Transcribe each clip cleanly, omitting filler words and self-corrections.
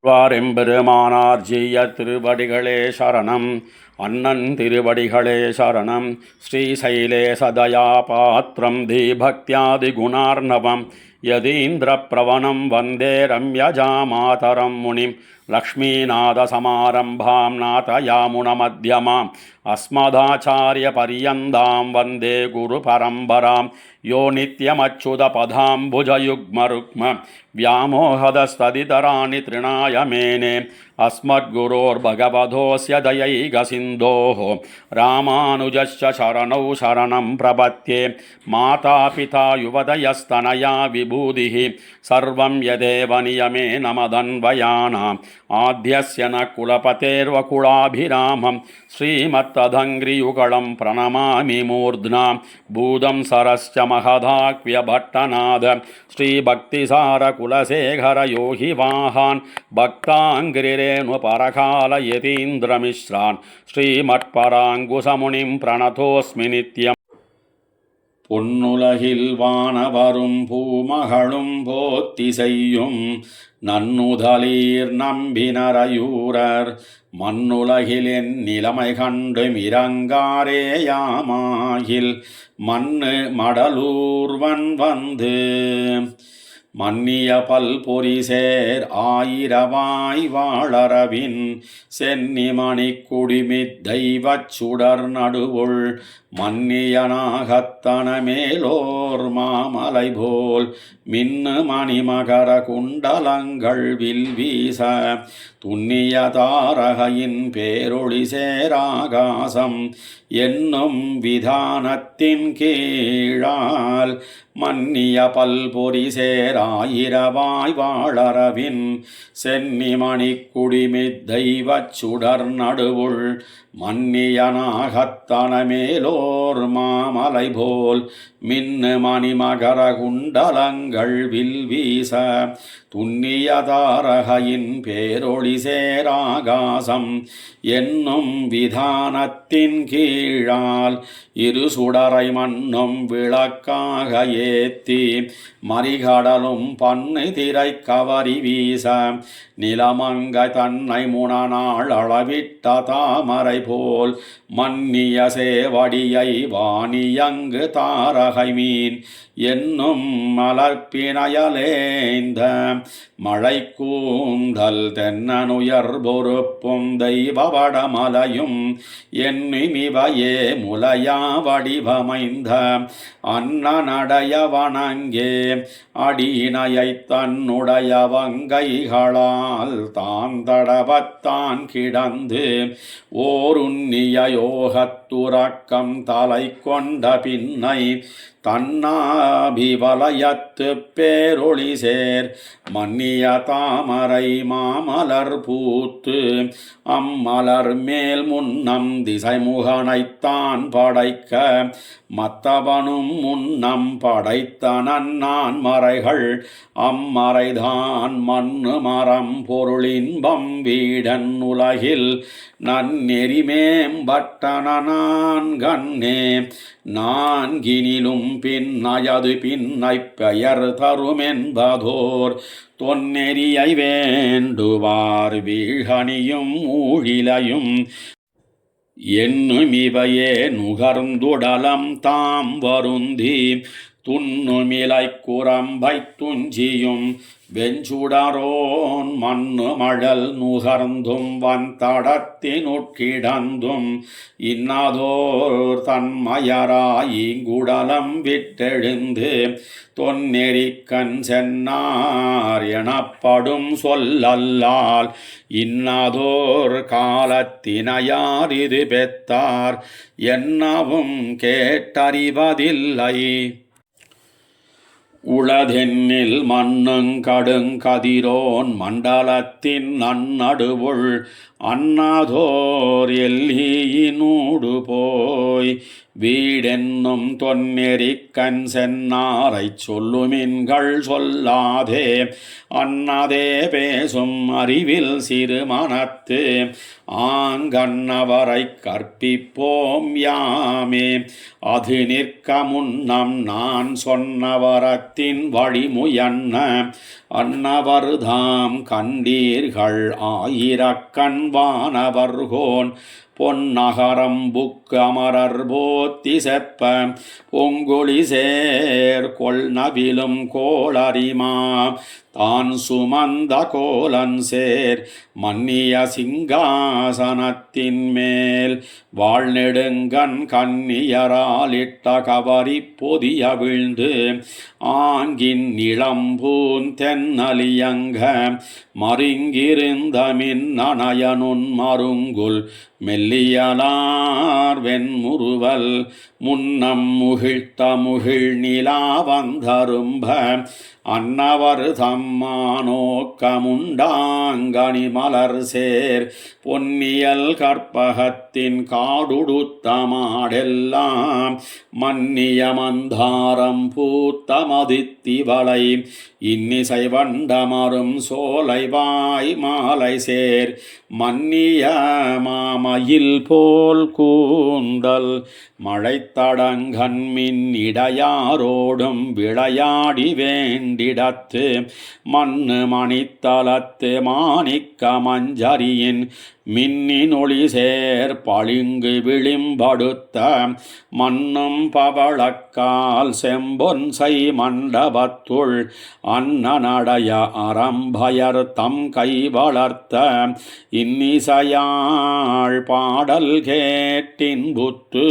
வாரெம்பெருமானார் ஜீய திருவடிகளே சரணம். அண்ணன் திருவடிகளே சரணம். ஸ்ரீசைலே சதயா பாத்திரம் தீபக்தியாதி குணார்ணவம் யதீந்திர பிரவணம் வந்தே ரம்யஜா மாதரம் முனிம் லக்ஷ்மீநாதசமாரம்பாம் நாதயாமுனமத்யமாம் அஸ்மதாச்சாரிய பரியந்தாம் வந்தே குரு பரம்பராம் யோ நித்யமச்சுதபதாம்புஜயுக்மருக்ம व्यामोहदस्तदितराणि तृणाय मेने अस्मद्गुरोर्भगवतोऽस्य दयैकसिन्धोः रामानुजस्य शरणौ शरणं प्रपद्ये मातापिता युवतयस्तनया विभूतिः सर्वं यदेव नियमेन मदन्वयानाम् आद्यस्य न कुलपतेर्वकुलाभिरामं श्रीमत्तदङ्घ्रियुगलं प्रणमामि मूर्ध्ना भूतं सरश्च महदाक्व्यभट्टनाद श्रीभक्तिसार कुलशेखर योगी वाहान् भक्ताङ्घ्रिरेणु परकाल यतीन्द्रमिश्रान् श्रीमत्पराङ्कुशमुनिं प्रणतोऽस्मि नित्यम् பொன்னுலகில் வானவரும் பூமகளும் போத்தி செய்யும் நன்னுதலீர் நம்பினரையூரர் மண்ணுலகில் என் நிலைமை கண்டு மிரங்காரேயாமாகில் மண்ணு மடலூர்வன் வந்து மன்னிய பல்பொரிசேர் ஆயிரவாய் வாழறவின் சென்னிமணி குடிமித் தெய்வச் சுடர் நடுவுள் மன்னியனாகத்தன மேலோர் மாமலை போல் மின்னு மணிமகர குண்டலங்கள் வில்வீச துன்னிய தாரகையின் பேரொளி சேராகாசம் என்னும் விதானத்தின் கீழால் மன்னிய பல்பொரி சேராயிரவாய் வாழறவின் சென்னிமணி குடிமித் தெய்வச் சுடர் நடுவுள் மன்னியனாகத்தன மேலோர் மாமலை போல் மின்னு மணிமகர குண்டலங்கள் வில்வீச துன்னிய தாரகையின் பேரொளி சேராகாசம் என்னும் விதானத்தின் கீழால் இரு சுடரை மண்ணும் விளக்காக ஏத்தி மறிகடலும் பண்ணு திரை கவரி வீச நிலமங்க தன்னை முனநாள் அளவிட்ட தாமரை போல் மன்னிய சேவடியை வாணியங்கு தாரகை மீன் என்னும் மலர்ப்பிணையலேந்த மழை கூந்தல் தென்னனுயர் பொறுப்பும் தெய்வவடமலையும் என்னிமிவையே முலையா வடிவமைந்த அன்னநடைய வணங்கே அடியினையை தன்னுடைய வங்கைகளால் தான் தடவத்தான் கிடந்து ஓருண்ணிய யோகத்துறக்கம் தலை கொண்ட பின்னை தன்னாபிவலயத்து பேரொளி சேர் மன்னிய தாமரை மாமலர் பூத்து அம்மலர் மேல் முன்னம் திசைமுகனைத்தான் படைக்க மத்தவனும் முன்னம் படைத்த நன்னான் மறைகள் அம்மறைதான் மண்ணு மரம் பொருளின்பம் வீடன் உலகில் நன்னெறிமேம்பட்டன நான் கண்ணே நான்கினிலும் பின்னயது பின்னை பெயர் தருமென்பதோர் தொன்னெறியை வேண்டுவார் வீழ்கனியும் ஊழிலையும் என்னுமிவையே நுகர்ந்துடலம் தாம் வருந்தி துண்ணுமிலை குரம்பை துஞ்சியும் வெஞ்சுடரோன் மண்ணு மழல் நுகர்ந்தும் வந்தடத்தினுட்கிடந்தும் இன்னதோர் தன்மயராயிங்குடலம் விட்டெழுந்து தொன்னெறிக்கண் சென்னார் எனப்படும் சொல்லல்லால் இன்னதோர் காலத்தினையார் இது பெத்தார் என்னவும் கேட்டறிவதில்லை உளதென்னில் மண்ணுங்கடுங்கதிரோன் மண்டலத்தின் நன்னடுவுள் அன்னதோர் எல்லியினூடு போய் வீடென்னும் தொன்னெறிக்கண் சென்னாரைச் சொல்லுமின்கள் சொல்லாதே அன்னதே பேசும் அறிவில் சிறுமனத்து ஆங்கன்னவரைக் கற்பிப்போம் யாமே. அது நிற்க முன்னம் நான் சொன்னவரத்தின் வழிமுயன்ன அன்னவர்தாம் கண்டீர்கள் ஆயிரக்கண் வானவர்கோன் பொன்னகரம் புக்கு அமரர் போத்தி செப்ப பொங்கொழி சேர் கொள்நவிலும் கோளரிமா தான் சுமந்த கோலன் சேர் மன்னிய சிங்காசனத்தின் மேல் வாழ்நெடுங்கண் கன்னியராலிட்ட கவரி பொதிய வீழ்ந்து ஆங்கின் இளம்பூன் தென்னலியங்க மருங்கிருந்த மின்னயனுன் மருங்குல் மெல்லியலார் வெண்முறுவல் முன்னம் முகிழ்த்த முகிழ் நிலாவந்தரும்ப அன்னவர் தம்மானோக்கமுண்டாங்கனி மலர் சேர் பொன்னியல் கற்பகத்தின் காடுடுத்த மாடெல்லாம் மன்னிய மந்தாரம் பூத்த மதித்திவளை இன்னிசை வண்டமரும் சோலைவாய் மாலை சேர் மன்னிய மாமயில் போல் கூந்தல் மழைத்தடங்கண்மின் இடையாரோடும் விளையாடி வேண்டிடத்து மண்ணு மணித்தலத்து மாணிக்க மஞ்சரியின் மின்னின் ஒளி சேர் பளிங்கு விளிம்படுத்த மண்ணும் பவளக்கால் செம்பொன்சை மண்டபத்துள் அன்னநடைய அறம்பயர் தம் கை வளர்த்த இன்னிசையாழ் பாடல் கேட்டின்புத்து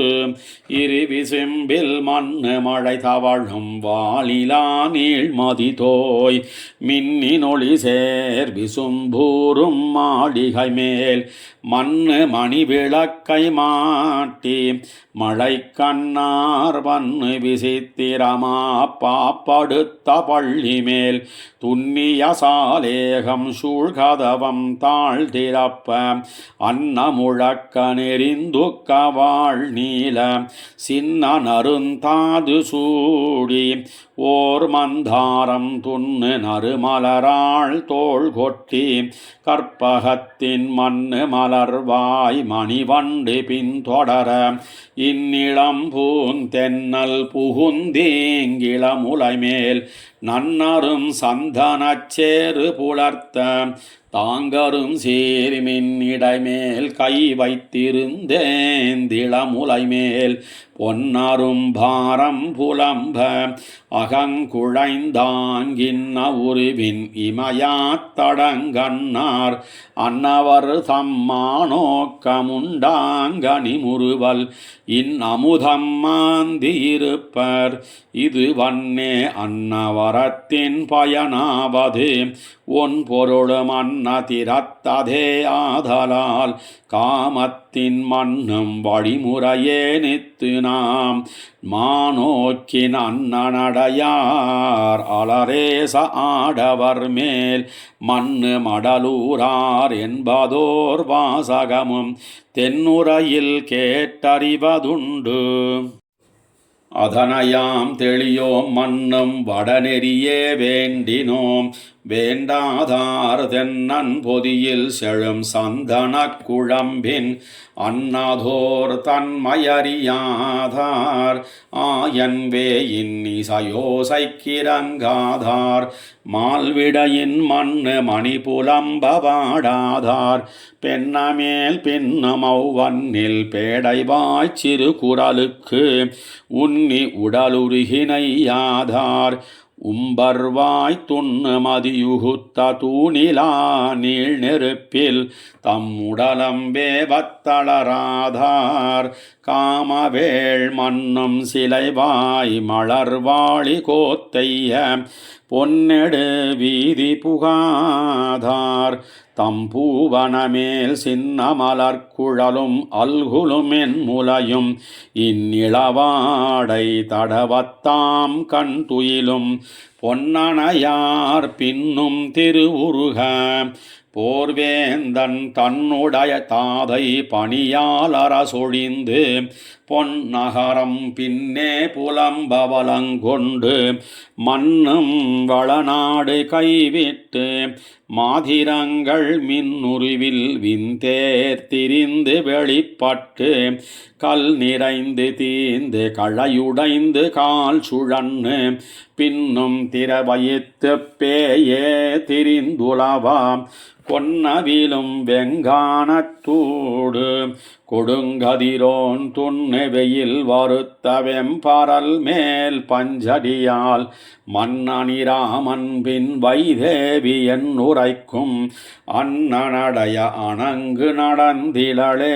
இருவிசும்பில் மண்ணு மழை தவழும் வாலிலா நீள்மதி தோய் மின்னின் ஒளி சேர் விசும்பூரும் மாளிகை மேல் மண்ணு மணி விளக்கை மாட்டி மழை கண்ணார் வன்னு விசித்திரமா பாப்படுத்த பள்ளி மேல் துன்னிய சாலேகம் சூழ்கதவம் தாழ்திறப்ப அன்ன முழக்க நெறிந்துக்க வாழ் நீல சின்ன நருந்தாது சூடி ஓர் மந்தாரம் துண்ணு நறுமலராள் தோள் கொட்டி கற்பகத்தின் மண்ணு மலர்வாய் மணிவண்டு பின்தொடர இந்நிளம் பூந்தென்னல் புகுந்தீங்கிளமுலை மேல் நன்னரும் சந்தனச்சேறு புலர்த்த தாங்கரும் சீர்மின் இடைமேல் கை வைத்திருந்தேந்திளமுலை மேல் பொன்னரும் பாரம் புலம்ப அகங்குழைந்தாங்கின்ன உருவின் இமயாத்தடங்கண்ணார் அன்னவர் தம்மானோக்கமுண்டாங்கனி முறுவல் இன்னமுதம் மாந்தியிருப்பர் இது வன்னே அன்னவரத்தின் பயனாவது ஒன் பொருளும் அன்னதிரத்ததே ஆதலால் காமத்தின் மண்ணும் வழிமுறையே நித்து நாம் மானோக்கின் அன்னநடையார் அலரேச ஆடவர் மேல் மண்ணு மடலூரார் என்பதோர் வாசகமும் தென்னுரையில் கேட்டறிவதுண்டு. அதனையாம் தெளியோம் மன்னும் வடநெறியே வேண்டினோம் வேண்டாதார் தென்னன் பொதியில் செழும் சந்தனக் குழம்பின் அன்னதோர் தன்மையறியாதார் ஆயன்வே இன்னிசையோசைக்கிறங்காதார் மால்விடையின் மண்ணு மணிபுலம்ப வாடாதார் பெண்ணமேல் பின்னமௌவன்னில் பேடைவாய்ச் சிறு குரலுக்கு உன்னி உடலுருகினையாதார் உம்பர்வாய் துண்ணு மதியுகுத்த தூணிலா நீள் நெருப்பில் தம் உடலம்பே வத்தளராதார் காமவேள் மன்னும் சிலைவாய் மலர்வாளி கோத்தைய பொன்னெடு வீதி புகாதார் தம் பூவனமேல் சின்ன மலர்குழலும் அல்குலும் என் முலையும் இந்நிலவாடை தடவத்தாம் கண் துயிலும் பொன்னணையார் பின்னும் திருவுருக போர்வேந்தன் தன்னுடைய தாதை பணியால் அரசொழிந்து பொன்னகரம் பின்னே புலம்பவலங்கொண்டு மன்னும் வளநாடு கைவிட்டு மாதிரங்கள் மின்னுருவில் விந்தேர் திரிந்து வெளிப்பட்டு கல் நிறைந்து தீந்து கழையுடைந்து கால் சுழன்னு பின்னும் திரவயித்து பேயே திரிந்துலவாம் கொன்னவிலும் வெங்கானத்தூடு கொடுங்கதிரோன் துண்ணு வெயில் வருத்த வெம்பரல் மேல் பஞ்சடியால் மன்னனிராமன் பின் வைதேவி என் உரைக்கும் அன்னனடைய அணங்கு நடந்திலளே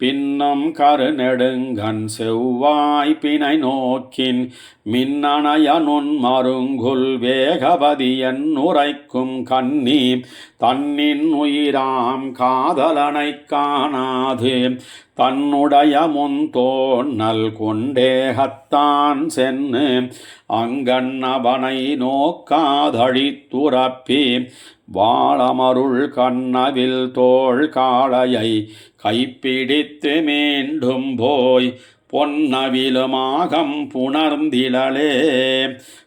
பின்னும் கருநெடுங்கண் செவ்வாய் பிணை நோக்கின் மின்னணைய நுண் மருங்குல் வேகவதி என் உரைக்கும் கன்னி தன்னின் உயிராம் காதலனை காணாது தன்னுடைய முன்தோன்னல் கொண்டேகத்தான் சென்னு அங்கண்ணவனை நோக்காதழித்துறப்பி வாளமருள் கண்ணவில் தோள் காளையை கைப்பிடித்து மீண்டும் போய் பொன்னவிலுமாகம் புணர்ந்திலளே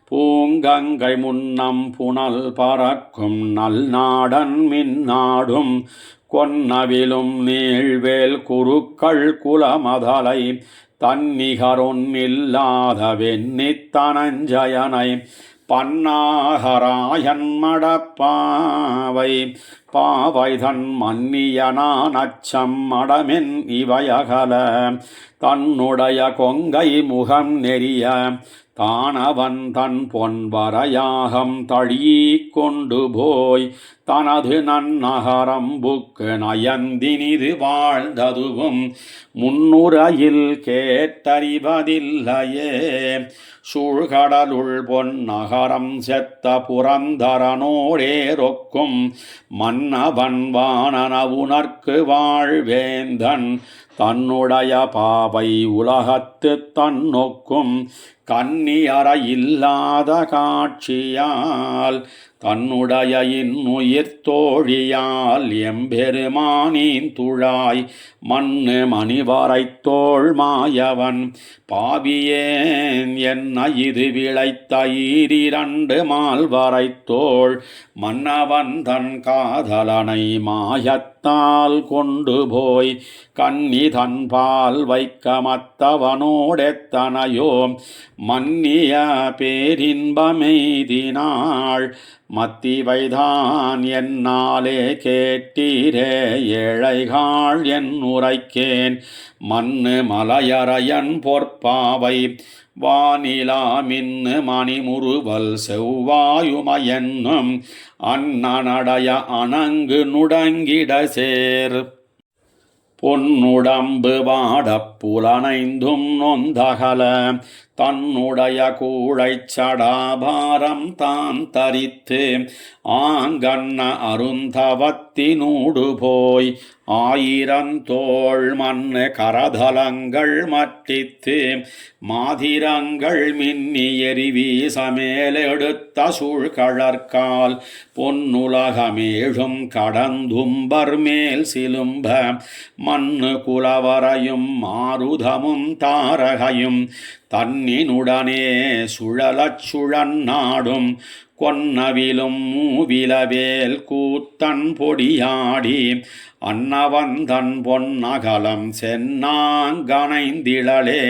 பூங்கங்கை முன்னம் புனல் பறக்கும் நல்நாடன் மின்னாடும் கொன்னவிலும் நீழ்வேல் குருக்கள் குலமதலை தன்னிகரொன்னில்லாத வெண்ணித்தனஞ்சயனை பன்னாகராயன் மடப்பாவை பாவைதன் மன்னியனான் அச்சம் மடமென் இவையகல தன்னுடைய கொங்கை முகம் நெறிய தானவன் தன் பொன்வரையாகம் தழீ கொண்டு போய் தனது நன்னகரம்புக்கு நயந்தினிது வாழ்ந்ததுவும் முன்னுரையில் கேட்டறிவதில்லையே சூழ்கடலுள் பொன்னகரம் செத்த புரந்தரனோடேரொக்கும் மன்னவன் வானன உனர்க்கு வாழ்வேந்தன் தன்னுடைய பாவை உலகத்து தன்னொக்கும் கன்னியற இல்லாத காட்சியால் தன்னுடைய இன்னுயிர் தோழியால் எம்பெருமானின் துழாய் மண்ணு மணிவரைத் தோள் மாயவன் பாவியேன் என்ன இது விளைத்த ஈரிரண்டு மால்வரைத் தோள் மன்னவன் தன் காதலனை மாயத்தால் கொண்டு போய் கன்னி தன்பால் வைக்க மத்தவனோடெத்தனையோ மன்னிய பேரின்பமெய்தினாள் மத்திவைதான் என்னாலே கேட்டீரே ஏழைகாள் என் உரைக்கேன் மண்ணு மலையறையன் பொற்பாவை வானிலா மின்னு மணிமுறுவல் செவ்வாயுமையென்னும் அன்னனடைய அணங்கு நுடங்கிட சேர் பொன்னுடம்பு வாடப் புலனைந்தும் நொந்தகல தன்னுடைய கூழைச் சடாபாரம் தான் தரித்து ஆங்கண்ண அருந்தவத்தினூடு போய் ஆயிரந்தோள் மண்ணு கரதலங்கள் மட்டித்து மாதிரங்கள் மின்னி எரிவி சமேலெடுத்த சூழ்கழற்கால் பொன்னுலகமேழும் கடந்தும்பர் மேல் சிலும்ப மண்ணு குலவரையும் மாருதமும் தாரகையும் தன்னினுடனே சுழலச் சுழன்னாடும் கொன்னவிலும் மூவிலவேல் கூத்தன் பொடியாடி அன்னவந்தன் பொன்னகலம் சென்னாங்கனைந்திழலே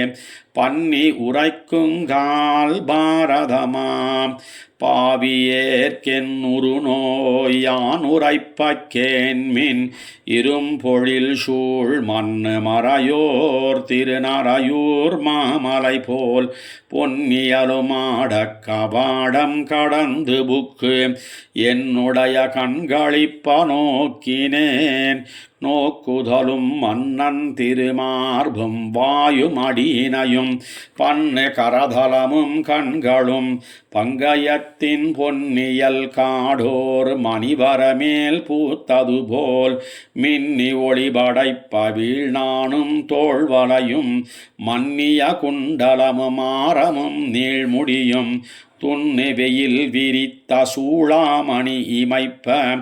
பன்னி உரைக்குங்கால் பாரதமாம் பாவியேற்கென்னுரு நோயான் உரைப்பக்கேன்மின் இரும்பொழில் சூழ் மண்ணு மறையோர் திருநறையூர் மாமலை போல் பொன்னியலுமாடக் கபாடம் கடந்து புக்கு என்னுடைய கண்களிப்ப நோக்கினேன் நோக்குதலும் மன்னன் திருமார்பும் வாயும் அடியினையும் பண்ணு கரதலமும் கண்களும் பங்கயத்தின் பொன்னியல் காடோர் மணிவரமேல் பூத்ததுபோல் மின்னி ஒளிபடைப்ப வீழ்நானும் தோள்வளையும் மன்னிய குண்டலமும் ஆரமும் நீழ்முடியும் துண்ணு வெயில் விரித்த சூளாமணி இமைப்ப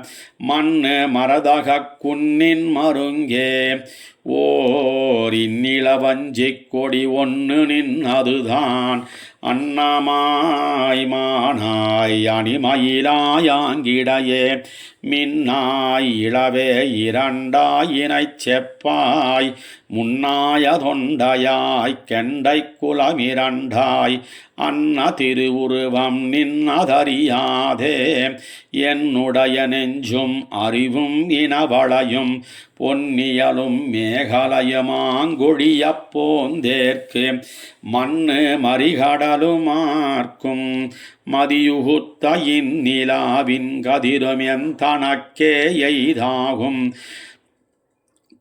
மண்ணு மரதகக் குன்னின் மருங்கே ஓர் இந்நிலவஞ்சிக் கொடி ஒன்று நின்னதுதான் அன்னமாய் மானாய் அணிமயிலாயாங்கிடையே மின்னாய் இளவே இரண்டாயினைச் செப்பாய் முன்னாய தொண்டையாய் கெண்டை குலமிரண்டாய் அன்ன திருவுருவம் நின்னதறியாதே என்னுடைய நெஞ்சும் அறிவும் இனவளையும் பொன்னியலும் மேகலயமாங்கொழிய போந்தேற்கு மண்ணு மறிகடலுமார்க்கும் மதியுகுத்த இந்நிலாவின் கதிரும் தனக்கே எய்தாகும்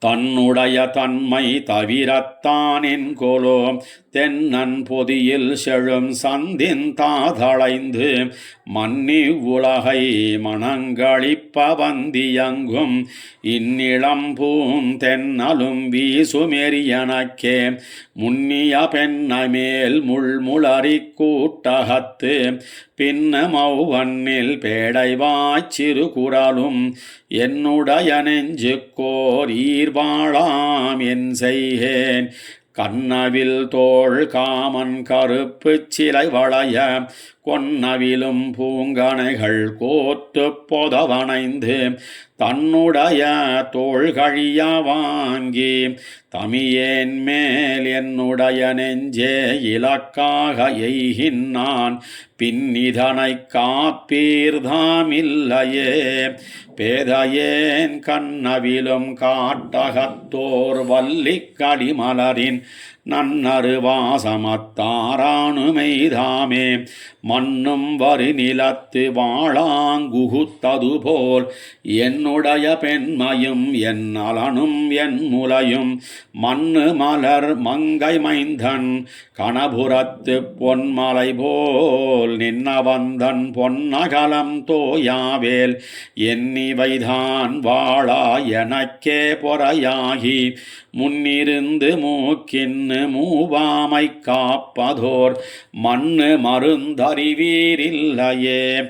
தன்னுடைய தன்மை தவிரத்தான் கொலோ தென்னன் பொதியில் செழும் சந்தின் தாதளைந்து மன்னி உலகை மணங்களிப்ப வந்தியங்கும் இந்நிலம் பூந்தென்னலும் வீசுமெரியனக்கே முன்னிய பெண்ணமேல் முள்முளரி கூட்டகத்து பின்ன மௌவண்ணில் பேடைவாய்ச் சிறு குரலும் என்னுடைய நெஞ்சுக்கோர் ஈர்வாழாம் என் செய்கேன் கண்ணவில் தோள் காமன் கருப்பு சிலை வளைய கொன்னவிலும் பூங்கனைகள் கோத்து பொதவனைந்து தன்னுடைய தோள் கழிய வாங்கி தமியேன் மேல் என்னுடைய நெஞ்சே இலக்காக எய்கின்னான் பின்னிதனை காப்பீர்தாமில்லையே பேதையேன் கண்ணவிலும் காட்டகத்தோர் வல்லிக் கடிமலரின் நன்னருவாசமத்தாரானுமெய்தாமே மண்ணும் வரி நிலத்து வாழாங்குகுத்ததுபோல் என்னுடைய பெண்மையும் என் அலனும் என் முலையும் மண்ணு மலர் மங்கை மைந்தன் கணபுரத்து பொன்மலை போல் நின்னவந்தன் பொன்னகலம் தோயாவேல் என்னிவைதான் வாழா எனக்கே பொறையாகி முன்னிருந்து மூக்கின்னு மூவாமை காப்பதோர் மண்ணு மருந்தறிவீரில்லையே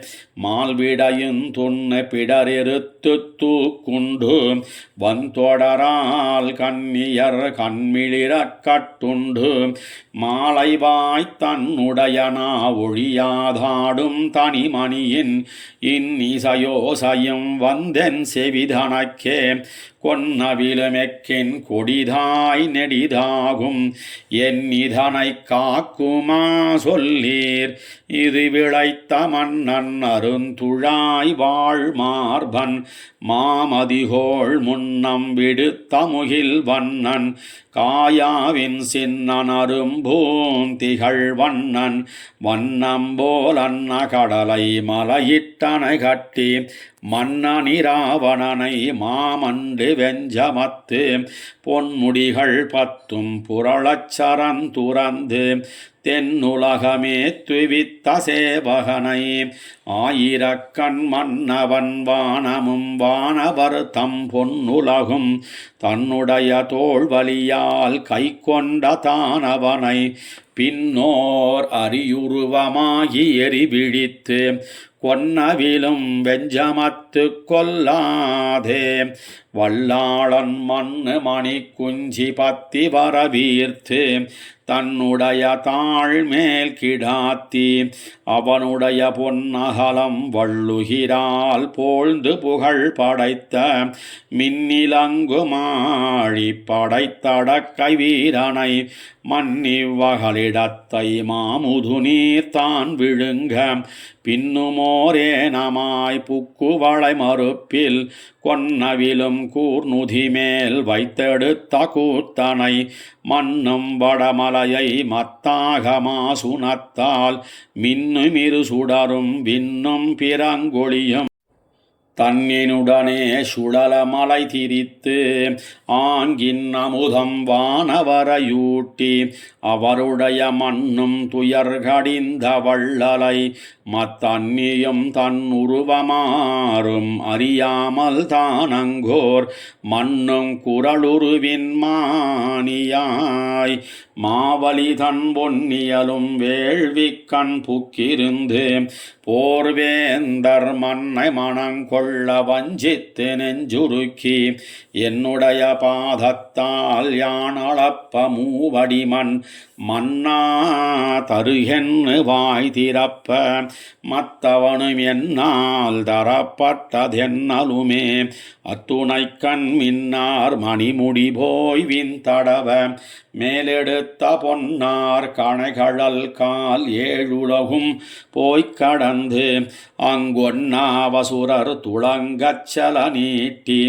மால்விடையும் துண்ணு பிடரெருத்து தூக்குண்டு வந்தொடரால் கண்ணியர் கண்மிளிரக் கட்டுண்டு மாலைவாய் தன்னுடையனா ஒழியாதாடும் தனிமணியின் இன்னிசையோசையும் வந்தென் செவிதனக்கே கொன்னவிலுமெக்கின் கொடிதாய் நெடிதாகும் என் இதனை காக்குமா சொல்லீர் இது விளைத்த மன்னன் அருந்துழாய் வாழ் மார்பன் மாமதிகோள் முன்னம் விடுத்த முகில் வண்ணன் காயாவின் சின்னன் அரும்பூந்திகள் வண்ணன் வண்ணம்போல் அன்ன கடலை மலையிட்டனை கட்டி மன்னனிராவணனை மாமண்டு வெஞ்சமத்து பொன்முடிகள் பத்தும் புரளச் சரந்துறந்து தென்னுலகமே துவித்த சேவகனை ஆயிரக்கண் மன்னவன் வானமும் வானவர் தம் பொன்னுலகும் தன்னுடைய தோள்வலியால் கை கொண்ட தானவனை பின்னோர் அரியுருவமாகி எரிவிழித்து கொன்னவிலும் வெஞ்சமத்து கொல்லாதே வல்லாளன் மண்ணு மணி குஞ்சி பத்தி வரவீர்த்து தன்னுடைய தாழ்மேல் கிடாத்தி அவனுடைய பொன்னகலம் வள்ளுகிறால் போழ்ந்து புகழ் படைத்த மின்னிலங்குமாழி படைத்தடக்கை வீரனை மன்னிவகளிடத்தை மாமுது நீர் தான் விழுங்க பின்னுமோரேனமாய் புக்குவளை மறுப்பில் கொன்னவிலும் கூர்நுதி மேல் வைத்தெடுத்த கூத்தனை மண்ணும் வடமலையை மத்தாக மாசுனத்தால் மின்னுமிரு சுடரும் விண்ணும் பிறங்கொழியும் தன்னினுடனே சுழலமலை திரித்து ஆங்கின் அமுதம் வானவரையூட்டி அவருடைய மண்ணும் துயர்கடிந்த வள்ளலை மத்தன்னியும் தன்னுருவமாறும் அறியாமல் தானங்கோர் மண்ணும் குரலுருவின் மானியாய் மாவலி தன் பொன்னியலும் வேள்விக்கண் புக்கிருந்து போர்வேந்தர் மன்னை மனங்கொள்ள வஞ்சித்து நெஞ்சுருக்கி என்னுடைய பாதத்தால் யான் அளப்ப மூவடிமண் மன்னா தருகென்னு வாய் திறப்ப மத்தவனும் என்னால் தரப்பட்டதென்னலுமே அத்துணை கண் மின்னார் மணிமுடி போய் விண்தடவ மேலெடுத்த பொன்னார் கணைகழல் கால் ஏழுலகும் போய்க் கடந்து அங்கொன்னாவசுரர் துளங்கச்சல நீட்டி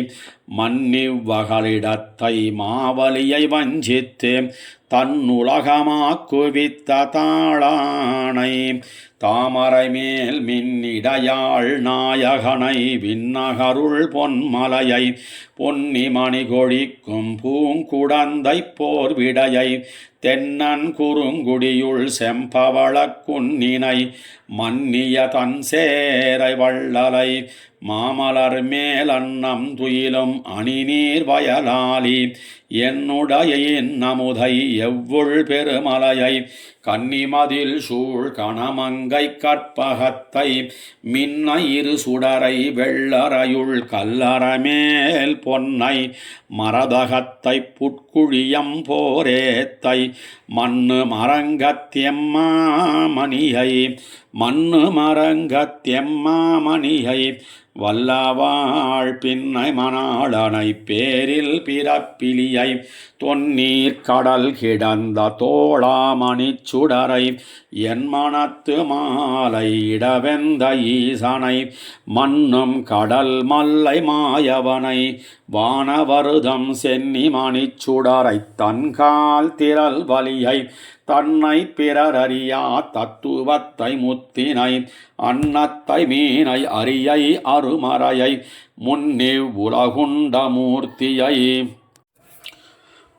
மன்னிவ்வகளிடத்தை மாவலியை வஞ்சித்து தன்னுலகமாக்குவித்த தாளானை தாமரை மேல் மின்னிடையாள் நாயகனை விண்ணகருள் பொன்மலையை பொன்னிமணி கொழிக்கும் பூங்குடந்தை போர் விடையை தென்னன் குறுங்குடியுள் செம்பவளக் குன்னினை மன்னிய தன் சேரை வள்ளலை மாமலர் மேல் அன்னம் துயிலும் அணிநீர் வயலாளி என்னுடைய இன்னமுதை எவ்வுள் பெருமலையை கன்னிமதில் சூழ் கணமங்கை கற்பகத்தை மின்ன இரு சுடரை வெள்ளரையுள் கல்லறமேல் பொன்னை மரதகத்தை புட்குழியம் போரேத்தை மண்ணு மரங்கத்தியம்மாமணியை வல்லவாழ் பின்னை மணாளனை பேரில் பிறப்பிலியை தொன்னீர் கடல் கிடந்த தோளாமணிச் சுடரை என் மனத்து மாலை இடவெந்த ஈசனை மண்ணும் கடல் மல்லை மாயவனை வானவருதம் சென்னி மணிச்சுடரை தன்கால் திரள் வலியை தன்னை பிறரறியா தத்துவத்தை முத்தினை அன்னத்தை மீனை அரியை அருமறையை முன்னிவ் உலகுண்ட மூர்த்தியை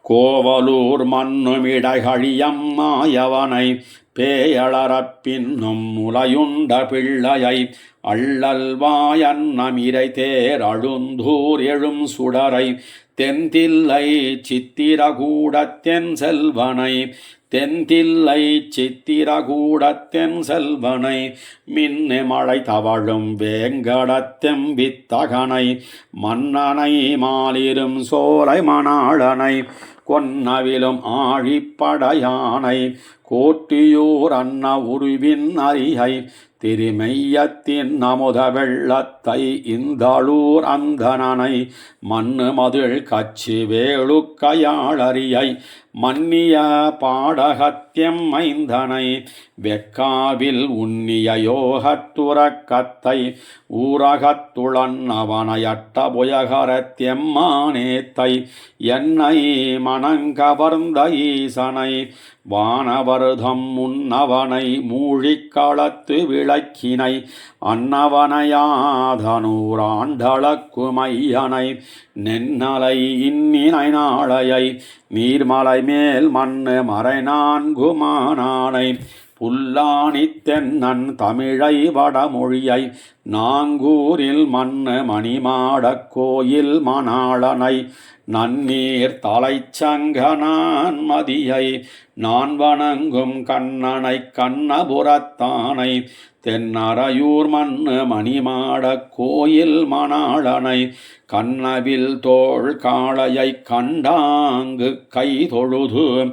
கோவலூர் மண்ணுமிடைகழியம் மாயவனை பேயளரப் பின்னும் முலையுண்ட பிள்ளையை அள்ளல்வாயன்னமிரை தேர் அழுந்தூர் எழும் சுடரை தென்தில்லை சித்திரகூடத்தென் செல்வனை மின்னு மழை தவழும் வேங்கடத்தெம் வித்தகனை மன்னனை மாலிரும் சோலை மணாளனை கொன்னவிலும் ஆழிப்படையானை கோட்டியூர் அன்ன உருவின் அரியை திருமெய்யத்தின் அமுத வெள்ளத்தை இந்தளூர் அந்தனனை மண்ணு மதில் கச்சி வேளுக்கையாளரியை மன்னிய பாடகத்தியம் மைந்தனை வெக்காவில் உன்னிய யோகத்துறக்கத்தை ஊரகத்துளன் அவனையட்ட புயகரத்தியம்மானேத்தை என்னை மனங்கவர்ந்த ஈசனை வானவர்தம் முன்னவனை மூழிக்களத்து விளக்கினை அன்னவனையாதனூராண்டளக்குமையனை நென்னலை இன்னினை நாளையை நீர்மலை மேல் மண்ணு மறை நான்குமானானை புல்லானி தென்னன் தமிழை வடமொழியை நாங்கூரில் மண்ணு மணிமாடக் கோயில் மணாளனை நன்னீர் தலைச்சங்கனான் மதியை நான் வணங்கும் கண்ணனை கண்ணபுரத்தானை தென்னரையூர் மண்ணு மணிமாடக் கோயில் மணாளனை கண்ணவில் தோள் காளையை கண்டாங்கு கை தொழுது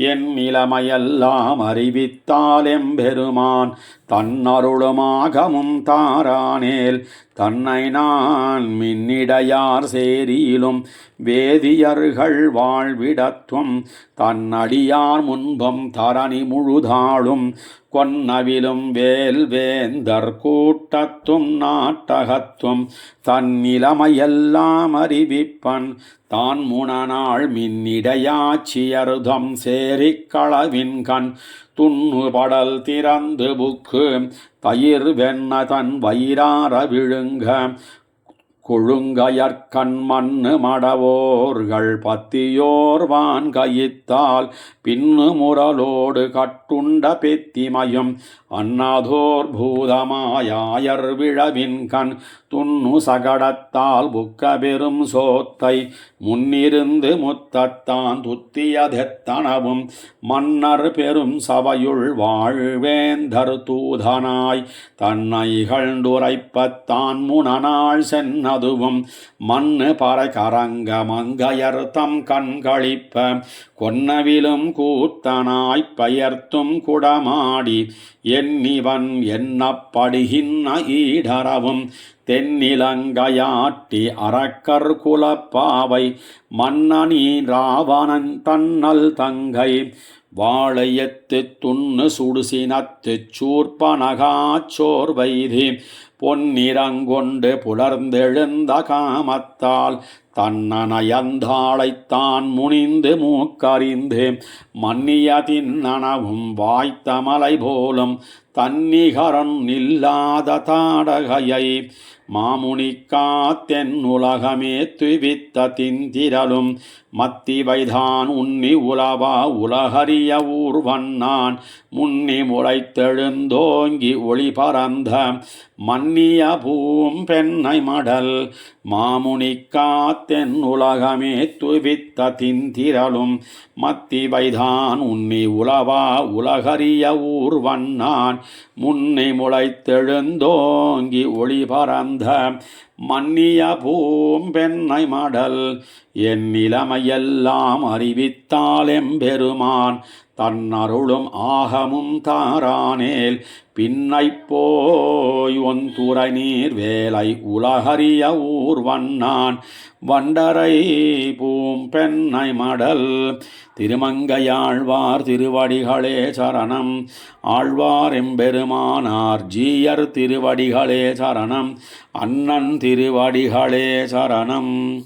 என் நிலைமையெல்லாம் அறிவித்தால் எம்பெருமான் தன்னருளுமாகமும் தாரானேல் தன்னை நான் மின்னிடையார் சேரியிலும் வேதியர்கள் வாழ்விடத்துவம் தன்னடியார் முன்பம் தரணி முழுதாளும் கொன்னவிலும் வேல்வேந்தர் கூட்டத்தும் நாட்டகத்துவம் தன்னிலைமையெல்லாம் அறிவிப்பன் தான் முனநாள் மின்னிடையாச்சியருதம் சேரிக் களவின்கண் துண்ணு படல் திறந்து புக்கு தயிர் வெண்ண தன் வயிறார விழுங்க குழுங்கயற்கண் மண்ணு மடவோர்கள் பத்தியோர் வான் கயித்தால் பின்னு முரலோடு கட்டுண்ட பெத்திமயம் அன்னாதோர் பூதமாயாயர் விழவின்கண் துண்ணு சகடத்தால் புக்க பெரும் சோத்தை முன்னிருந்து முத்தத்தான் துத்தியதெத்தனவும் மன்னர் பெரும் சபையுள் வாழ்வேந்தர் தூதனாய் தன்னைகழ்ந்துரைப்பத்தான் முனநாள் சென்னதுவும் மண்ணு பறை கரங்க மங்கையர்த்தம் கண்களிப்ப கொன்னவிலும் கூத்தனாய்ப் பெயர்த்தும் குடமாடி எண்ணிவன் எண்ணப்படுகின்ற ஈடரவும் தென்னிலங்கையாட்டி அரக்கர் குலப்பாவை மன்னனி ராவணன் தன்னல் தங்கை வாழையத்து துண்ணு சுடுசினத்து சூர்பனகாச்சோர் வைதி பொன்னிறங்கொண்டு புலர்ந்தெழுந்த காமத்தால் தன்னனயந்தாளைத்தான் முனிந்து மூக்கறிந்து மன்னியதின் நனவும் வாய்த்தமலை போலும் தன்னிகரன் இல்லாத தாடகையை மாமுனிக்காத்தென் உலகமே துவித்த திந்திரலும் மத்திவைதான் உன்னி உலவா உலகறிய ஊர்வன்னான் முன்னி முளைத்தெழுந்தோங்கி ஒளி பரந்த மன்னிய பூம் பெண்ணை மடல் மாமுனிக்காத்தென் உலகமே துவித்த திந்திரலும் மத்திவைதான் உன்னி உலவா உலகறிய ஊர்வன்னான் முன்னி முளைத்தெழுந்தோங்கி ஒளி பரந்த மன்னிய பூம் பெண்ணை மடல் என் நிலைமையெல்லாம் அறிவித்தால் எம்பெருமான் தன்னருளும் ஆகமும் தாரானேல் பின்னை போய் ஒன்துறை நீர் வேலை உலகறிய ஊர்வன்னான் வண்டரை பூம் பெண்ணை மடல். திருமங்கையாழ்வார் திருவடிகளே சரணம். ஆழ்வார் எம்பெருமானார் ஜீயர் திருவடிகளே சரணம். அண்ணன் திருவடிகளே சரணம்.